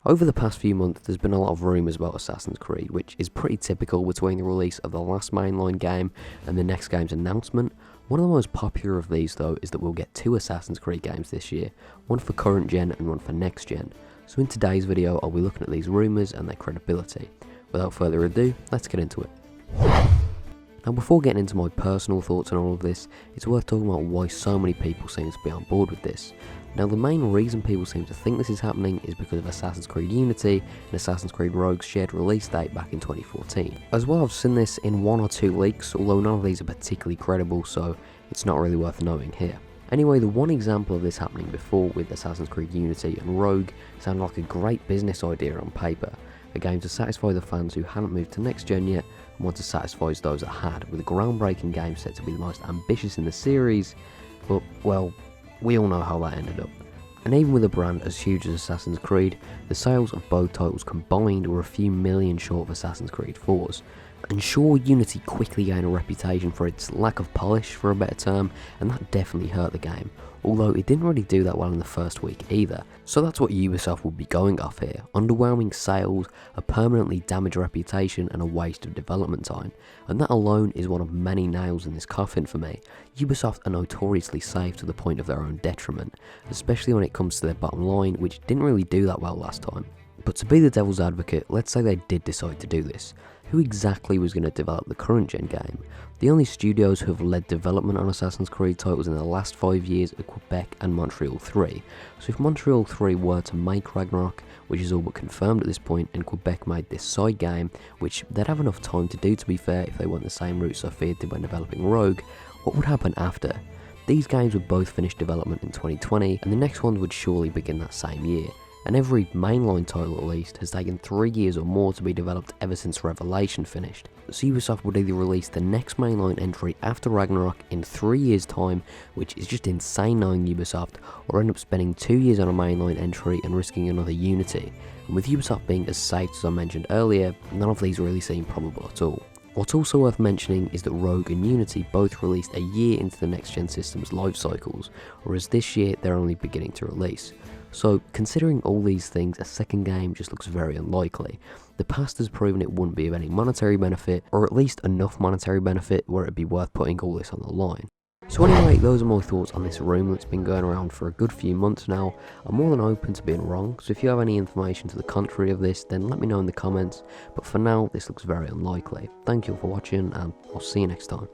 Over the past few months, there's been a lot of rumours about Assassin's Creed, which is pretty typical between the release of the last mainline game and the next game's announcement. One of the most popular of these though is that we'll get 2 Assassin's Creed games this year, one for current gen and one for next gen. So in today's video, I'll be looking at these rumours and their credibility. Without further ado, let's get into it. Now before getting into my personal thoughts on all of this, it's worth talking about why so many people seem to be on board with this. Now the main reason people seem to think this is happening is because of Assassin's Creed Unity and Assassin's Creed Rogue's shared release date back in 2014. As well, I've seen this in 1 or 2 leaks, although none of these are particularly credible, so it's not really worth knowing here. Anyway, the one example of this happening before with Assassin's Creed Unity and Rogue sounded like a great business idea on paper. A game to satisfy the fans who hadn't moved to next gen yet and one to satisfy those that had, with a groundbreaking game set to be the most ambitious in the series, but well, we all know how that ended up. And even with a brand as huge as Assassin's Creed, the sales of both titles combined were a few million short of Assassin's Creed 4's. And sure, Unity quickly gained a reputation for its lack of polish, for a better term, and that definitely hurt the game, although it didn't really do that well in the first week either. So that's what Ubisoft would be going off here: underwhelming sales, a permanently damaged reputation, and a waste of development time. And that alone is one of many nails in this coffin for me. Ubisoft are notoriously safe to the point of their own detriment, especially when it comes to their bottom line, which didn't really do that well last time. But to be the devil's advocate, let's say they did decide to do this. Who exactly was going to develop the current gen game? The only studios who have led development on Assassin's Creed titles in the last 5 years are Quebec and Montreal 3. So if Montreal 3 were to make Ragnarok, which is all but confirmed at this point, and Quebec made this side game, which they'd have enough time to do to be fair if they went the same route Sophia did when developing Rogue, what would happen after? These games would both finish development in 2020, and the next one would surely begin that same year. And every mainline title at least has taken 3 years or more to be developed ever since Revelation finished. So Ubisoft would either release the next mainline entry after Ragnarok in 3 years time, which is just insane knowing Ubisoft, or end up spending 2 years on a mainline entry and risking another Unity. And with Ubisoft being as safe as I mentioned earlier, none of these really seem probable at all. What's also worth mentioning is that Rogue and Unity both released a year into the next gen system's life cycles, whereas this year they're only beginning to release. So considering all these things, a second game just looks very unlikely. The past has proven it wouldn't be of any monetary benefit, or at least enough monetary benefit where it'd be worth putting all this on the line. So anyway, those are my thoughts on this rumour that's been going around for a good few months now. I'm more than open to being wrong, so if you have any information to the contrary of this, then let me know in the comments, but for now, this looks very unlikely. Thank you all for watching, and I'll see you next time.